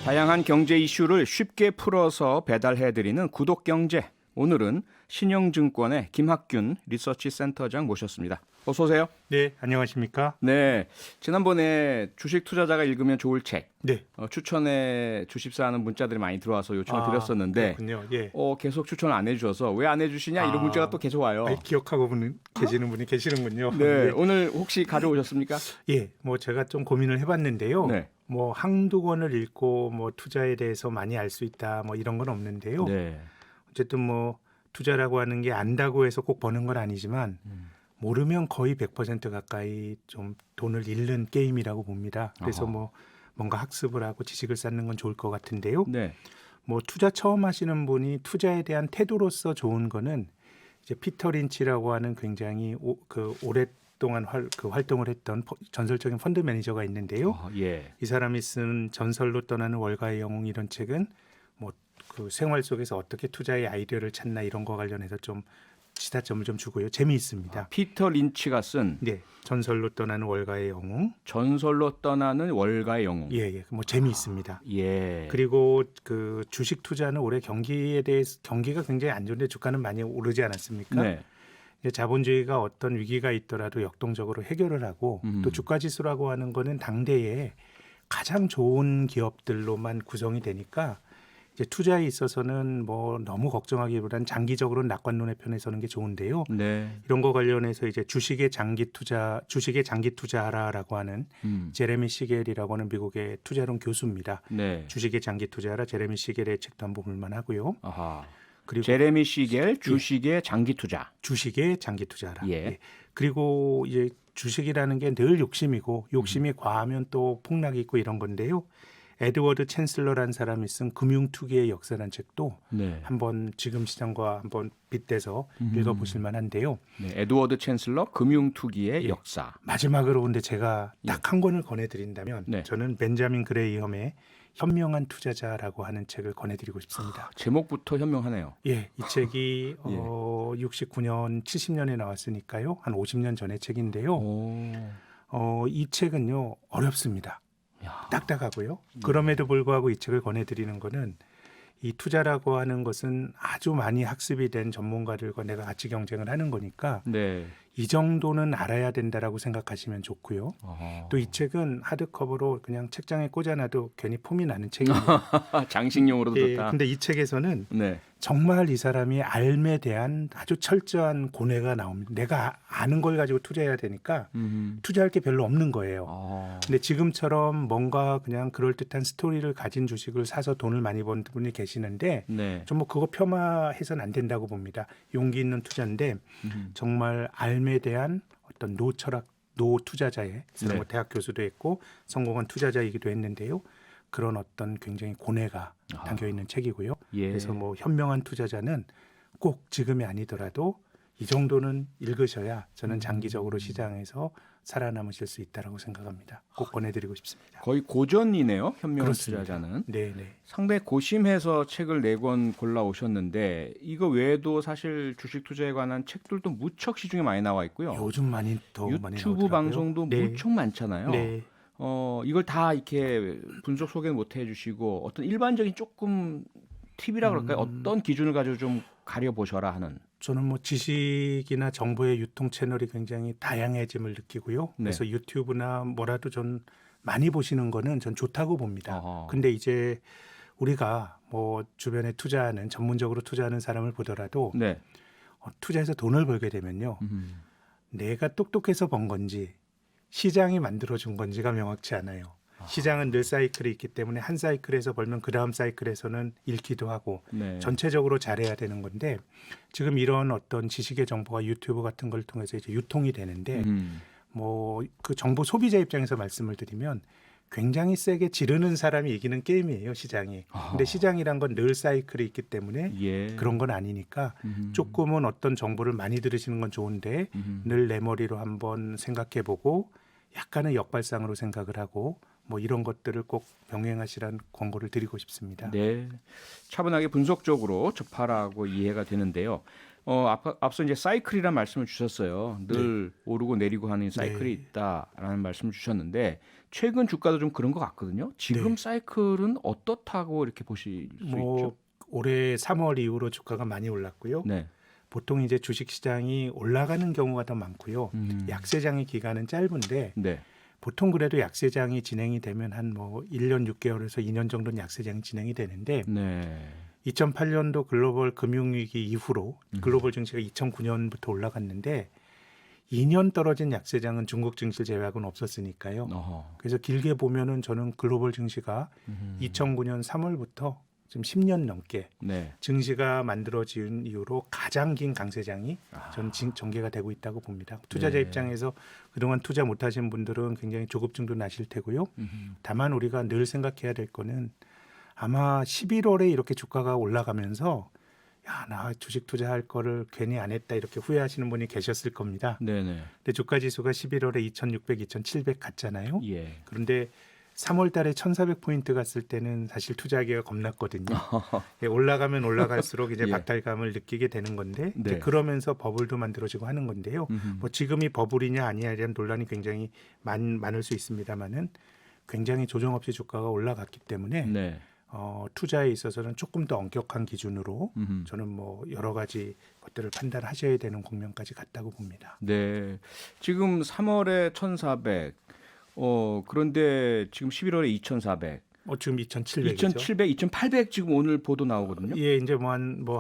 다양한 경제 이슈를 쉽게 풀어서 배달해드리는 구독경제. 오늘은 신영증권의 김학균 리서치 센터장 모셨습니다. 어서 오세요. 네, 안녕하십니까? 네, 지난번에 주식 투자자가 읽으면 좋을 책 네. 추천에 주십사하는 문자들이 많이 들어와서 요청을 드렸었는데 그렇군요. 예. 계속 추천을 안 해주셔서 왜 안 해주시냐 이런 문자가 또 계속 와요. 기억하고 계시는 분이 계시는군요. 네, 오늘 혹시 가져오셨습니까? 예, 제가 좀 고민을 해봤는데요. 네. 한두 권을 읽고 투자에 대해서 많이 알 수 있다 이런 건 없는데요. 네. 어쨌든 투자라고 하는 게 안다고 해서 꼭 버는 건 아니지만 모르면 거의 100% 가까이 좀 돈을 잃는 게임이라고 봅니다. 그래서 뭔가 학습을 하고 지식을 쌓는 건 좋을 것 같은데요. 네. 투자 처음 하시는 분이 투자에 대한 태도로서 좋은 거는 이제 피터 린치라고 하는 굉장히 오랫동안 활동을 했던 전설적인 펀드 매니저가 있는데요. 예. 이 사람이 쓴 전설로 떠나는 월가의 영웅 이런 책은 그 생활 속에서 어떻게 투자의 아이디어를 찾나 이런 거 관련해서 좀 시사점을 좀 주고요. 재미있습니다. 피터 린치가 쓴 네, 전설로 떠나는 월가의 영웅. 전설로 떠나는 월가의 영웅. 예, 재미있습니다. 예. 그리고 그 주식 투자는 올해 경기가 굉장히 안 좋은데 주가는 많이 오르지 않았습니까? 네. 이제 자본주의가 어떤 위기가 있더라도 역동적으로 해결을 하고 또 주가 지수라고 하는 거는 당대에 가장 좋은 기업들로만 구성이 되니까 이제 투자에 있어서는 너무 걱정하기보다는 장기적으로는 낙관론의 편에 서는 게 좋은데요. 네. 이런 거 관련해서 이제 주식의 장기 투자하라라고 하는 제레미 시겔이라고 하는 미국의 투자론 교수입니다. 네. 주식의 장기 투자하라 제레미 시겔의 책도 한번 볼만하고요. 아하. 그리고 제레미 시겔 주식의 장기 투자. 주식의 장기 투자하라. 예. 예. 그리고 이제 주식이라는 게 늘 욕심이고 욕심이 과하면 또 폭락이 있고 이런 건데요. 에드워드 챈슬러라는 사람이 쓴 금융투기의 역사라는 책도 네. 한번 지금 시장과 한번 빗대서 읽어보실 만한데요. 네. 에드워드 챈슬러 금융투기의 역사. 마지막으로 근데 제가 딱 한 권을 권해드린다면 네. 저는 벤자민 그레이엄의 현명한 투자자라고 하는 책을 권해드리고 싶습니다. 제목부터 현명하네요. 예, 이 책이 69년, 70년에 나왔으니까요. 한 50년 전의 책인데요. 이 책은요 어렵습니다. 딱딱하고요. 그럼에도 불구하고 이 책을 권해드리는 거는 이 투자라고 하는 것은 아주 많이 학습이 된 전문가들과 내가 같이 경쟁을 하는 거니까 네. 이 정도는 알아야 된다라고 생각하시면 좋고요. 또 이 책은 하드커버로 그냥 책장에 꽂아놔도 괜히 폼이 나는 책이에요. 장식용으로도 예, 좋다. 근데 이 책에서는 네. 정말 이 사람이 삶에 대한 아주 철저한 고뇌가 나옵니다. 내가 아는 걸 가지고 투자해야 되니까 투자할 게 별로 없는 거예요. 근데 지금처럼 뭔가 그냥 그럴듯한 스토리를 가진 주식을 사서 돈을 많이 번 분이 계시는데 네. 좀 그거 폄하해서는 안 된다고 봅니다. 용기 있는 투자인데 정말 삶에 대한 어떤 노 투자자의 네. 대학 교수도 했고 성공한 투자자이기도 했는데요. 그런 어떤 굉장히 고뇌가 담겨 있는 책이고요. 예. 그래서 현명한 투자자는 꼭 지금이 아니더라도 이 정도는 읽으셔야 저는 장기적으로 시장에서 살아남으실 수 있다라고 생각합니다. 꼭 권해드리고 싶습니다. 거의 고전이네요. 현명한 그렇습니다. 투자자는. 네. 상당히 고심해서 책을 4권 골라오셨는데 이거 외에도 사실 주식 투자에 관한 책들도 무척 시중에 많이 나와 있고요. 요즘 많이 유튜브 나오더라고요. 방송도 네. 무척 많잖아요. 네. 이걸 다 이렇게 분석 소개는 못 해주시고 어떤 일반적인 조금 팁이라 그럴까요? 어떤 기준을 가지고 좀 가려보셔라 하는. 저는 지식이나 정보의 유통 채널이 굉장히 다양해짐을 느끼고요. 네. 그래서 유튜브나 뭐라도 전 많이 보시는 거는 전 좋다고 봅니다. 어허. 근데 이제 우리가 주변에 전문적으로 투자하는 사람을 보더라도 네. 투자해서 돈을 벌게 되면요. 내가 똑똑해서 번 건지 시장이 만들어준 건지가 명확치 않아요. 시장은 늘 사이클이 있기 때문에 한 사이클에서 벌면 그 다음 사이클에서는 잃기도 하고 네. 전체적으로 잘해야 되는 건데 지금 이런 어떤 지식의 정보가 유튜브 같은 걸 통해서 이제 유통이 되는데 그 정보 소비자 입장에서 말씀을 드리면 굉장히 세게 지르는 사람이 이기는 게임이에요, 시장이. 근데 시장이란 건 늘 사이클이 있기 때문에 예. 그런 건 아니니까 조금은 어떤 정보를 많이 들으시는 건 좋은데 늘 내 머리로 한번 생각해보고 약간의 역발상으로 생각을 하고 이런 것들을 꼭 병행하시라는 권고를 드리고 싶습니다. 네, 차분하게 분석적으로 접하라고 이해가 되는데요. 앞서 이제 사이클이라는 말씀을 주셨어요. 늘 오르고 내리고 하는 사이클이 있다라는 말씀을 주셨는데 최근 주가도 좀 그런 것 같거든요. 지금 네. 사이클은 어떻다고 이렇게 보실 수 뭐 있죠? 올해 3월 이후로 주가가 많이 올랐고요. 네. 보통 이제 주식 시장이 올라가는 경우가 더 많고요. 약세장의 기간은 짧은데 네. 보통 그래도 약세장이 진행이 되면 한 뭐 1년 6개월에서 2년 정도는 약세장이 진행이 되는데 네. 2008년도 글로벌 금융위기 이후로 글로벌 증시가 2009년부터 올라갔는데 2년 떨어진 약세장은 중국 증시를 제외하고는 없었으니까요. 어허. 그래서 길게 보면은 저는 글로벌 증시가 2009년 3월부터 지금 10년 넘게 네. 증시가 만들어진 이후로 가장 긴 강세장이 저는 전개가 되고 있다고 봅니다. 투자자 네. 입장에서 그동안 투자 못하신 분들은 굉장히 조급증도 나실 테고요. 다만 우리가 늘 생각해야 될 거는 아마 11월에 이렇게 주가가 올라가면서 야, 나 주식 투자할 거를 괜히 안 했다 이렇게 후회하시는 분이 계셨을 겁니다. 네네. 근데 주가 지수가 11월에 2600, 2700 갔잖아요. 예. 그런데 3월 달에 1400포인트 갔을 때는 사실 투자하기가 겁났거든요. 예, 올라가면 올라갈수록 이제 예. 박탈감을 느끼게 되는 건데 이제 네. 그러면서 버블도 만들어지고 하는 건데요. 뭐 지금이 버블이냐 아니냐에 대한 논란이 굉장히 많을 수 있습니다만은 굉장히 조정 없이 주가가 올라갔기 때문에 네. 투자에 있어서는 조금 더 엄격한 기준으로 음흠. 저는 뭐 여러 가지 것들을 판단하셔야 되는 국면까지 갔다고 봅니다. 네. 지금 3월에 1,400. 그런데 지금 11월에 2,400. 지금 2,700이죠. 2,700, 2,800 지금 오늘 보도 나오거든요. 예, 이제 뭐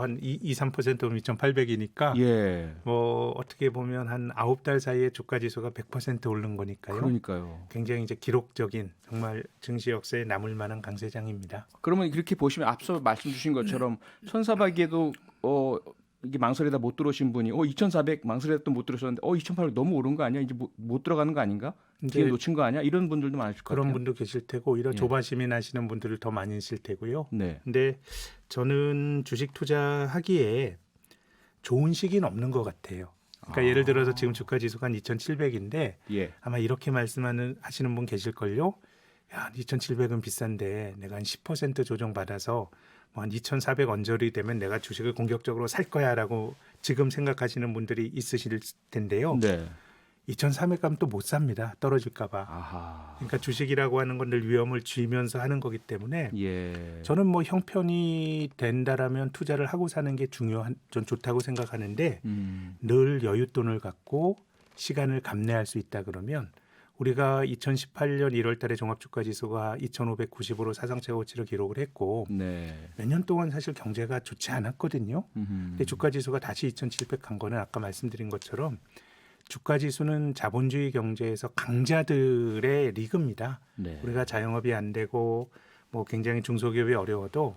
한 2, 3%면 2,800이니까 예. 뭐 어떻게 보면 한 9달 사이에 주가 지수가 100% 오른 거니까요. 그러니까요. 굉장히 이제 기록적인 정말 증시 역사에 남을 만한 강세장입니다. 그러면 이렇게 보시면 앞서 말씀 주신 것처럼 1,400에도 이게 망설이다 못 들어오신 분이 2,400 망설이다 또 못 들어오셨는데 2,800 너무 오른 거 아니야? 이제 못 들어가는 거 아닌가? 이제 기회 놓친 거 아니야? 이런 분들도 많으실 것 그런 같아요. 분도 계실 테고 오히려 예. 조바심이 나시는 분들을 더 많으실 테고요. 네. 근데 저는 주식 투자하기에 좋은 시기는 없는 것 같아요. 그러니까 예를 들어서 지금 주가 지수가 한 2,700인데 예. 아마 이렇게 하시는 분 계실걸요. 야, 2,700은 비싼데 내가 한 10% 조정 받아서 뭐 한 2,400 언저리 되면 내가 주식을 공격적으로 살 거야라고 지금 생각하시는 분들이 있으실 텐데요. 네. 2,300 가면 또 못 삽니다. 떨어질까 봐. 아하. 그러니까 주식이라고 하는 건 늘 위험을 쥐면서 하는 거기 때문에 예. 저는 뭐 형편이 된다라면 투자를 하고 사는 게 전 좋다고 생각하는데 늘 여윳돈을 갖고 시간을 감내할 수 있다 그러면 우리가 2018년 1월 달에 종합주가지수가 2,590으로 사상 최고치를 기록을 했고 네. 몇 년 동안 사실 경제가 좋지 않았거든요. 근데 주가지수가 다시 2,700 간 거는 아까 말씀드린 것처럼 주가지수는 자본주의 경제에서 강자들의 리그입니다. 네. 우리가 자영업이 안 되고 뭐 굉장히 중소기업이 어려워도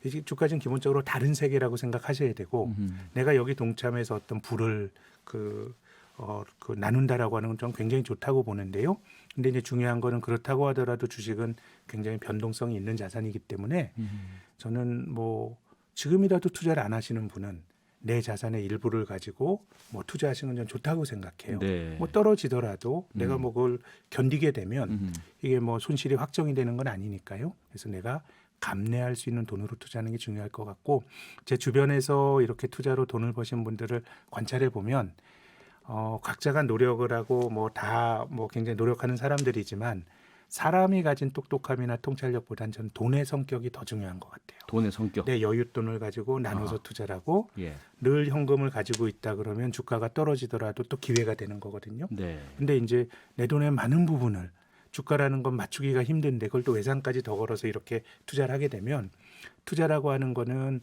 이 주가는 기본적으로 다른 세계라고 생각하셔야 되고 내가 여기 동참해서 어떤 부를 나눈다라고 하는 건 좀 굉장히 좋다고 보는데요. 근데 이제 중요한 거는 그렇다고 하더라도 주식은 굉장히 변동성이 있는 자산이기 때문에 저는 뭐 지금이라도 투자를 안 하시는 분은 내 자산의 일부를 가지고 뭐 투자하시는 건 좀 좋다고 생각해요. 네. 뭐 떨어지더라도 내가 뭐 그걸 견디게 되면 이게 뭐 손실이 확정이 되는 건 아니니까요. 그래서 내가 감내할 수 있는 돈으로 투자하는 게 중요할 것 같고 제 주변에서 이렇게 투자로 돈을 버신 분들을 관찰해 보면 각자가 노력을 하고 뭐 다 뭐 굉장히 노력하는 사람들이지만 사람이 가진 똑똑함이나 통찰력보다는 저는 돈의 성격이 더 중요한 것 같아요. 돈의 성격. 내 여윳돈을 가지고 나눠서 투자를 하고 예. 늘 현금을 가지고 있다 그러면 주가가 떨어지더라도 또 기회가 되는 거거든요. 네. 근데 이제 내 돈의 많은 부분을 주가라는 건 맞추기가 힘든데 그걸 또 외상까지 더 걸어서 이렇게 투자를 하게 되면 투자라고 하는 거는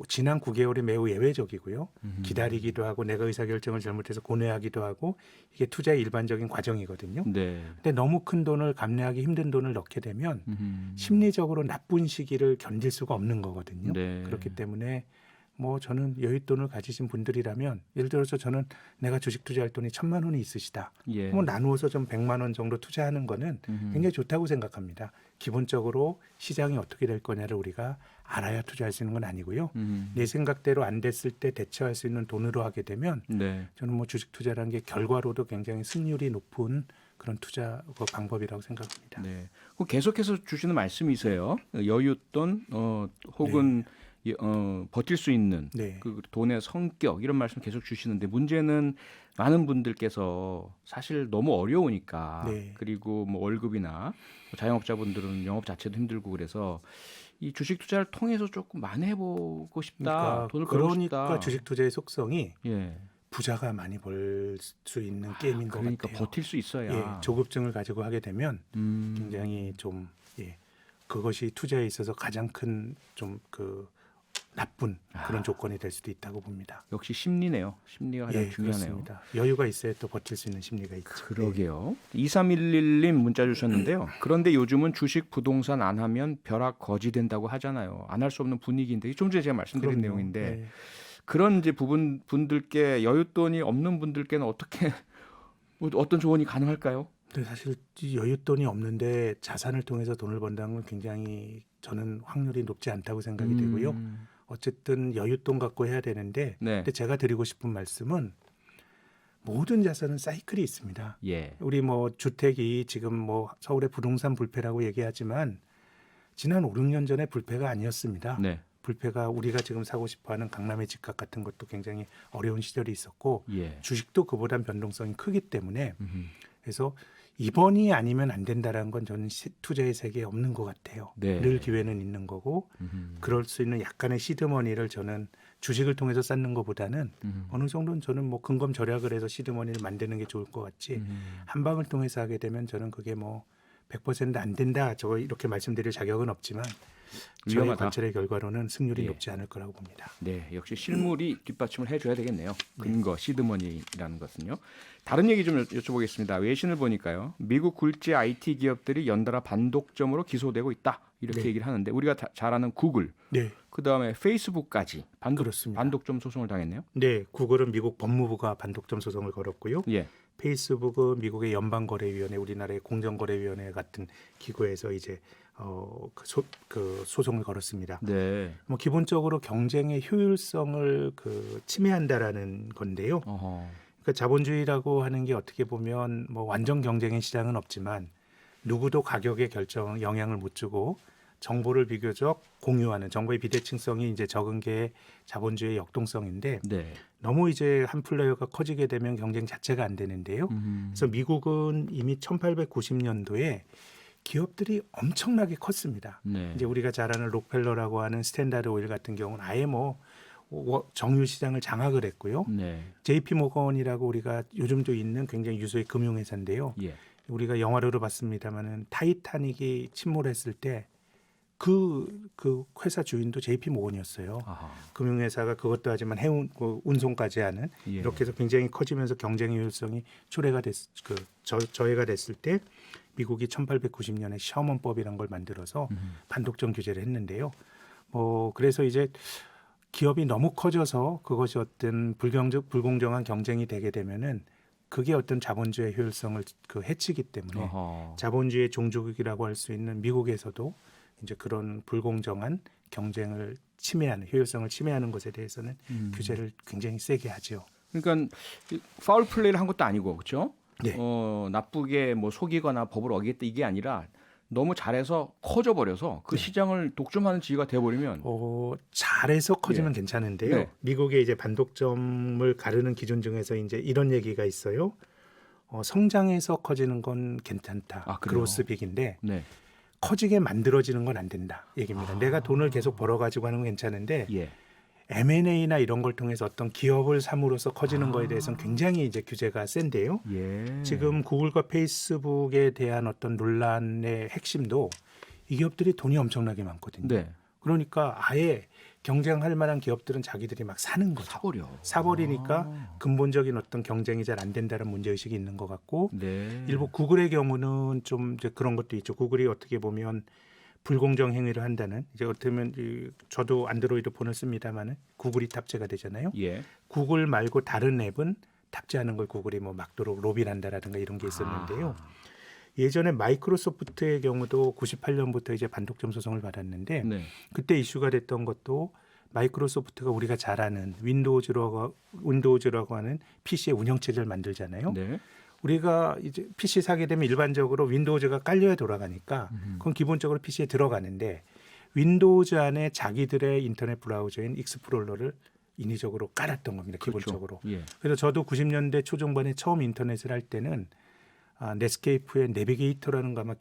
지난 9개월이 매우 예외적이고요. 기다리기도 하고 내가 의사결정을 잘못해서 고뇌하기도 하고 이게 투자의 일반적인 과정이거든요. 네. 근데 너무 큰 돈을 감내하기 힘든 돈을 넣게 되면 심리적으로 나쁜 시기를 견딜 수가 없는 거거든요. 네. 그렇기 때문에 뭐 저는 여윳돈을 가지신 분들이라면 예를 들어서 저는 내가 주식 투자할 돈이 1,000만 원이 있으시다. 예. 뭐 나누어서 좀 100만 원 정도 투자하는 거는 굉장히 좋다고 생각합니다. 기본적으로 시장이 어떻게 될 거냐를 우리가 알아야 투자할 수 있는 건 아니고요. 내 생각대로 안 됐을 때 대처할 수 있는 돈으로 하게 되면 네. 저는 뭐 주식 투자라는 게 결과로도 굉장히 승률이 높은 그런 투자 방법이라고 생각합니다. 네. 그 계속해서 주시는 말씀이세요. 여윳돈 혹은 버틸 수 있는 네. 그 돈의 성격 이런 말씀 계속 주시는데 문제는 많은 분들께서 사실 너무 어려우니까 네. 그리고 뭐 월급이나 자영업자분들은 영업 자체도 힘들고 그래서 이 주식 투자를 통해서 조금 많이 해보고 싶다. 돈을 벌고 싶다. 그러니까 주식 투자의 속성이 예. 부자가 많이 벌 수 있는 게임인 것 그러니까 같아요. 버틸 수 있어야. 예, 조급증을 가지고 하게 되면 굉장히 좀 그것이 투자에 있어서 가장 큰 좀 그 나쁜 그런 조건이 될 수도 있다고 봅니다. 역시 심리네요. 심리가 가장 중요하네요. 그렇습니다. 여유가 있어야 또 버틸 수 있는 심리가 있죠. 그러게요. 2311님 문자 주셨는데요. 그런데 요즘은 주식 부동산 안 하면 벼락 거지 된다고 하잖아요. 안 할 수 없는 분위기인데 좀 전에 제가 말씀드린 그럼요. 내용인데 네. 그런 이제 분들께 여윳돈이 없는 분들께는 어떻게 어떤 조언이 가능할까요? 근데 사실 이 여윳돈이 없는데 자산을 통해서 돈을 번다는 건 굉장히 저는 확률이 높지 않다고 생각이 되고요. 어쨌든 여윳돈 갖고 해야 되는데 네. 근데 제가 드리고 싶은 말씀은 모든 자산은 사이클이 있습니다. 예. 우리 뭐 주택이 지금 뭐 서울의 부동산 불패라고 얘기하지만 지난 5, 6년 전에 불패가 아니었습니다. 네. 불패가 우리가 지금 사고 싶어하는 강남의 집값 같은 것도 굉장히 어려운 시절이 있었고 예. 주식도 그보단 변동성이 크기 때문에 그래서 이번이 아니면 안 된다라는 건 저는 투자의 세계에 없는 것 같아요. 네. 늘 기회는 있는 거고 그럴 수 있는 약간의 시드머니를 저는 주식을 통해서 쌓는 것보다는 어느 정도는 저는 뭐 근검 절약을 해서 시드머니를 만드는 게 좋을 것 같지 한 방을 통해서 하게 되면 저는 그게 뭐 100%안 된다 저 이렇게 말씀드릴 자격은 없지만 저의 위험하다. 관찰의 결과로는 승률이 예. 높지 않을 거라고 봅니다. 네, 역시 실물이 뒷받침을 해줘야 되겠네요. 근거, 시드머니라는 것은요. 다른 얘기 좀 여쭤보겠습니다. 외신을 보니까요. 미국 굴지 IT 기업들이 연달아 반독점으로 기소되고 있다. 이렇게 네. 얘기를 하는데 우리가 잘 아는 구글, 네, 그다음에 페이스북까지 그렇습니다. 반독점 소송을 당했네요. 네, 구글은 미국 법무부가 반독점 소송을 걸었고요. 예. 페이스북은 미국의 연방거래위원회, 우리나라의 공정거래위원회 같은 기구에서 이제 그 소송을 걸었습니다. 네. 뭐 기본적으로 경쟁의 효율성을 침해한다라는 건데요. 어허. 그러니까 자본주의라고 하는 게 어떻게 보면 뭐 완전 경쟁의 시장은 없지만 누구도 가격에 영향을 못 주고 정보를 비교적 공유하는 정보의 비대칭성이 이제 적은 게 자본주의의 역동성인데 네. 너무 이제 한 플레이어가 커지게 되면 경쟁 자체가 안 되는데요. 그래서 미국은 이미 1890년도에 기업들이 엄청나게 컸습니다. 네. 이제 우리가 잘 아는 록펠러라고 하는 스탠다드 오일 같은 경우는 아예 뭐 정유 시장을 장악을 했고요. 네. JP 모건이라고 우리가 요즘도 있는 굉장히 유수의 금융회사인데요. 예. 우리가 영화로도 봤습니다마는 타이타닉이 침몰했을 때 그 회사 주인도 JP 모건이었어요. 아하. 금융회사가 그것도 하지만 운송까지 하는 예. 이렇게 해서 굉장히 커지면서 경쟁 효율성이 저해가 됐을 때 미국이 1890년에 셔먼법이라는 걸 만들어서 반독점 규제를 했는데요. 그래서 이제 기업이 너무 커져서 그것이 어떤 불공정한 경쟁이 되게 되면은 그게 어떤 자본주의 효율성을 해치기 때문에 어허. 자본주의 종주국이라고 할 수 있는 미국에서도 이제 그런 불공정한 경쟁을 침해하는 효율성을 침해하는 것에 대해서는 규제를 굉장히 세게 하죠. 그러니까 파울 플레이를 한 것도 아니고 그렇죠? 네. 나쁘게 뭐 속이거나 법을 어기겠다 이게 아니라 너무 잘해서 커져 버려서 그 시장을 독점하는 지위가 돼 버리면 잘해서 커지면 괜찮은데요. 네. 미국의 이제 반독점을 가르는 기준 중에서 이제 이런 얘기가 있어요. 성장해서 커지는 건 괜찮다. 아, 그래요? 그로스 빅인데 네. 커지게 만들어지는 건 안 된다 얘기입니다. 내가 돈을 계속 벌어가지고 하는 건 괜찮은데 예. M&A나 이런 걸 통해서 어떤 기업을 삼으로써 커지는 거에 대해서는 굉장히 이제 규제가 센데요. 예. 지금 구글과 페이스북에 대한 어떤 논란의 핵심도 이 기업들이 돈이 엄청나게 많거든요. 네. 그러니까 아예 경쟁할 만한 기업들은 자기들이 막 사는 거죠. 사버리니까 근본적인 어떤 경쟁이 잘 안 된다는 문제의식이 있는 것 같고 네. 일부 구글의 경우는 좀 이제 그런 것도 있죠. 구글이 어떻게 보면 불공정 행위를 한다는 이제 어떻게 보면 저도 안드로이드 폰을 씁니다만은 구글이 탑재가 되잖아요. 예. 구글 말고 다른 앱은 탑재하는 걸 구글이 뭐 막도록 로비한다라든가 이런 게 있었는데요. 예전에 마이크로소프트의 경우도 98년부터 이제 반독점 소송을 받았는데 네. 그때 이슈가 됐던 것도 마이크로소프트가 우리가 잘 아는 윈도우즈라고 하는 PC의 운영체제를 만들잖아요. 네. 우리가 이제 PC 사게 되면 일반적으로 윈도우즈가 깔려야 돌아가니까 그건 기본적으로 PC에 들어가는데 윈도우즈 안에 자기들의 인터넷 브라우저인 익스플로러를 인위적으로 깔았던 겁니다. 그렇죠. 기본적으로. 예. 그래서 저도 90년대 초중반에 처음 인터넷을 할 때는 넷스케이프의 내비게이터라는 거 아마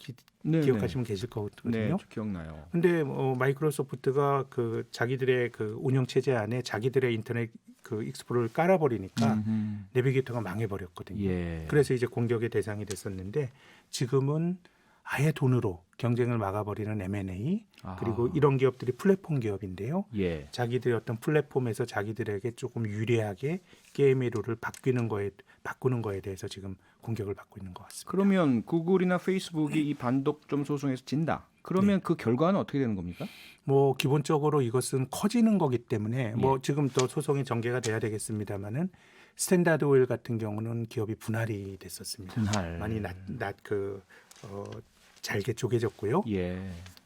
네, 기억하시면 계실 거거든요. 네, 저 기억나요. 근데 마이크로소프트가 그 자기들의 그 운영 체제 안에 자기들의 인터넷 그 익스플로러를 깔아버리니까 내비게이터가 망해버렸거든요. 예. 그래서 이제 공격의 대상이 됐었는데 지금은 아예 돈으로 경쟁을 막아버리는 M&A 그리고 아하. 이런 기업들이 플랫폼 기업인데요. 예. 자기들의 어떤 플랫폼에서 자기들에게 조금 유리하게 게임의 룰을 바꾸는 거에 대해서 지금 공격을 받고 있는 것 같습니다. 그러면 구글이나 페이스북이 이 반독점 소송에서 진다. 그러면 그 결과는 어떻게 되는 겁니까? 뭐 기본적으로 이것은 커지는 거기 때문에 뭐 예. 지금 또 소송이 전개가 돼야 되겠습니다만은 스탠다드 오일 같은 경우는 기업이 분할이 됐었습니다. 분할. 많이 잘게 쪼개졌고요. 예.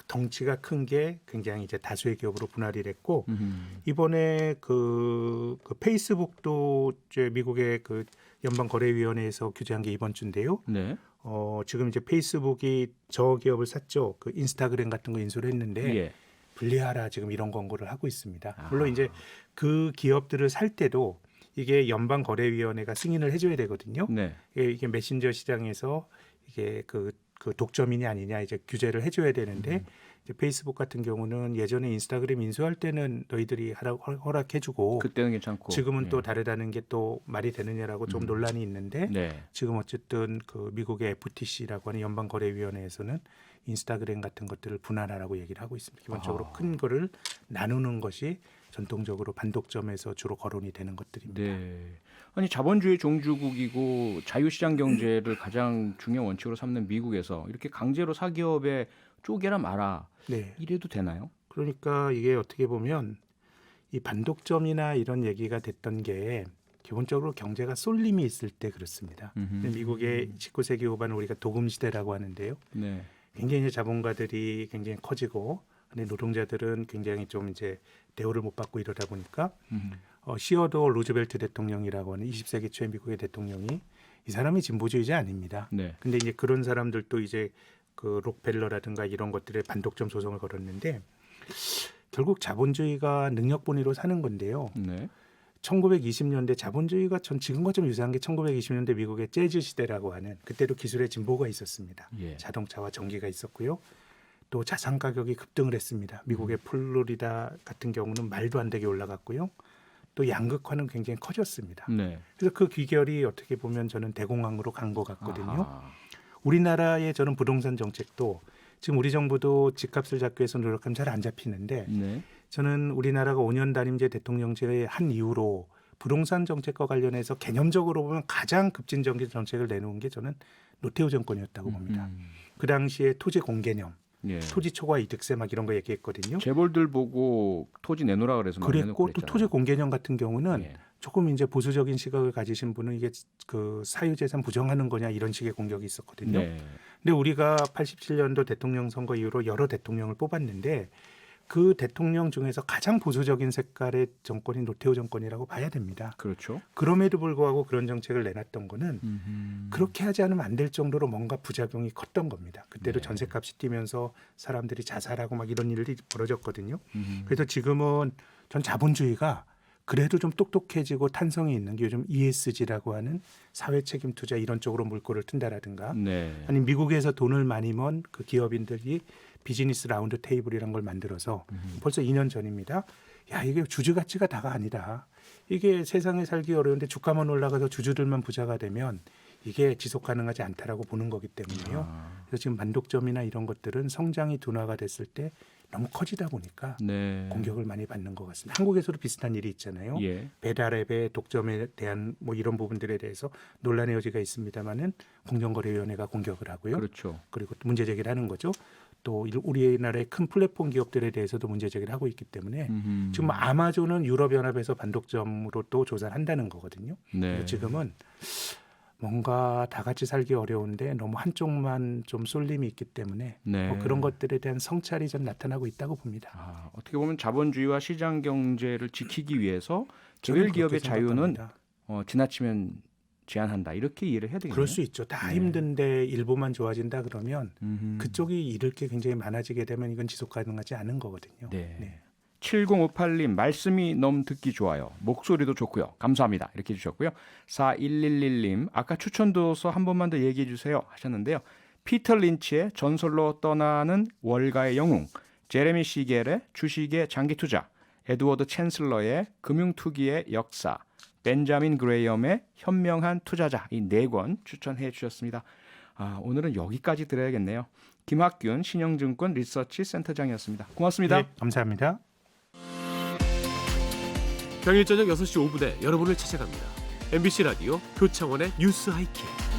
덩치가 큰 게 굉장히 이제 다수의 기업으로 분할이 됐고 음. 이번에 그 페이스북도 이제 미국의 그 연방거래위원회에서 규제한 게 이번 주인데요. 네. 지금 이제 페이스북이 저 기업을 샀죠. 그 인스타그램 같은 거 인수를 했는데 예. 분리하라 지금 이런 권고를 하고 있습니다. 아. 물론 이제 그 기업들을 살 때도 이게 연방거래위원회가 승인을 해줘야 되거든요. 네. 이게 메신저 시장에서 이게 그 독점이냐 아니냐 이제 규제를 해줘야 되는데 이제 페이스북 같은 경우는 예전에 인스타그램 인수할 때는 너희들이 허락해주고 그때는 괜찮고. 지금은 예. 또 다르다는 게 또 말이 되느냐라고 좀 논란이 있는데 네. 지금 어쨌든 그 미국의 FTC라고 하는 연방거래위원회에서는 인스타그램 같은 것들을 분할하라고 얘기를 하고 있습니다. 기본적으로 큰 거를 나누는 것이 전통적으로 반독점에서 주로 거론이 되는 것들입니다. 네. 아니 자본주의 종주국이고 자유시장 경제를 가장 중요한 원칙으로 삼는 미국에서 이렇게 강제로 사기업에 쪼개라 마라 네. 이래도 되나요? 그러니까 이게 어떻게 보면 이 반독점이나 이런 얘기가 됐던 게 기본적으로 경제가 쏠림이 있을 때 그렇습니다. 미국의 19세기 후반 우리가 도금 시대라고 하는데요. 네. 굉장히 이제 자본가들이 굉장히 커지고 근데 노동자들은 굉장히 좀 이제 대우를 못 받고 이러다 보니까 시어도어 루즈벨트 대통령이라고 하는 20세기 초의 미국의 대통령이 이 사람이 진보주의자 아닙니다. 네. 근데 이제 그런 사람들도 이제 그 록펠러라든가 이런 것들의 반독점 소송을 걸었는데 결국 자본주의가 능력본위로 사는 건데요. 네. 1920년대 자본주의가 전 지금과 좀 유사한 게 1920년대 미국의 재즈 시대라고 하는 그때도 기술의 진보가 있었습니다. 예. 자동차와 전기가 있었고요. 또 자산 가격이 급등을 했습니다. 미국의 플로리다 같은 경우는 말도 안 되게 올라갔고요. 또 양극화는 굉장히 커졌습니다. 네. 그래서 그 귀결이 어떻게 보면 저는 대공황으로 간 것 같거든요. 아하. 우리나라의 저는 부동산 정책도 지금 우리 정부도 집값을 잡기 위해서 노력하면 잘 안 잡히는데 네. 저는 우리나라가 5년 단임제 대통령제의 한 이후로 부동산 정책과 관련해서 개념적으로 보면 가장 급진적인 정책을 내놓은 게 저는 노태우 정권이었다고 봅니다. 그 당시에 토지 공개념, 예. 토지 초과 이득세 막 이런 거 얘기했거든요. 재벌들 보고 토지 내놓으라 그래서 막 그랬고 내놓고 또 그랬잖아요. 토지 공개념 같은 경우는 예. 조금 이제 보수적인 시각을 가지신 분은 이게 그 사유재산 부정하는 거냐 이런 식의 공격이 있었거든요. 네. 근데 우리가 87년도 대통령 선거 이후로 여러 대통령을 뽑았는데 그 대통령 중에서 가장 보수적인 색깔의 정권이 노태우 정권이라고 봐야 됩니다. 그렇죠. 그럼에도 불구하고 그런 정책을 내놨던 거는 그렇게 하지 않으면 안 될 정도로 뭔가 부작용이 컸던 겁니다. 그때도 네. 전셋값이 뛰면서 사람들이 자살하고 막 이런 일들이 벌어졌거든요. 그래서 지금은 전 자본주의가 그래도 좀 똑똑해지고 탄성이 있는 게 요즘 ESG라고 하는 사회 책임 투자 이런 쪽으로 물꼬를 튼다라든가 네. 아니 미국에서 돈을 많이 먼 그 기업인들이 비즈니스 라운드 테이블이란 걸 만들어서 벌써 2년 전입니다. 야 이게 주주 가치가 다가 아니다. 이게 세상에 살기 어려운데 주가만 올라가서 주주들만 부자가 되면 이게 지속 가능하지 않다라고 보는 거기 때문에요. 그래서 지금 반독점이나 이런 것들은 성장이 둔화가 됐을 때 너무 커지다 보니까 네. 공격을 많이 받는 것 같습니다. 한국에서도 비슷한 일이 있잖아요. 예. 배달앱의 독점에 대한 뭐 이런 부분들에 대해서 논란의 여지가 있습니다만은 공정거래위원회가 공격을 하고요. 그렇죠. 그리고 또 문제 제기를 하는 거죠. 또 우리나라의 큰 플랫폼 기업들에 대해서도 문제 제기를 하고 있기 때문에 지금 아마존은 유럽연합에서 반독점으로 또 조사를 한다는 거거든요. 네. 그래서 지금은 뭔가 다 같이 살기 어려운데 너무 한쪽만 좀 쏠림이 있기 때문에 네. 뭐 그런 것들에 대한 성찰이 좀 나타나고 있다고 봅니다. 어떻게 보면 자본주의와 시장 경제를 지키기 위해서 저는 개별 기업의 그렇게 자유는 생각합니다. 지나치면 제한한다 이렇게 이해를 해야 되겠네요. 그럴 수 있죠. 다 힘든데 일부만 좋아진다 그러면 음흠. 그쪽이 잃을 게 굉장히 많아지게 되면 이건 지속 가능하지 않은 거거든요. 네. 7058님 말씀이 너무 듣기 좋아요. 목소리도 좋고요. 감사합니다. 이렇게 해주셨고요. 4111님 아까 추천도서 한 번만 더 얘기해 주세요 하셨는데요. 피터 린치의 전설로 떠나는 월가의 영웅, 제레미 시겔의 주식의 장기투자, 에드워드 챈슬러의 금융투기의 역사, 벤자민 그레이엄의 현명한 투자자 이 4권 추천해 주셨습니다. 오늘은 여기까지 드려야겠네요. 김학균 신영증권 리서치 센터장이었습니다. 고맙습니다. 네, 감사합니다. 평일 저녁 6시 5분에 여러분을 찾아갑니다. MBC 라디오 표창원의 뉴스 하이킥.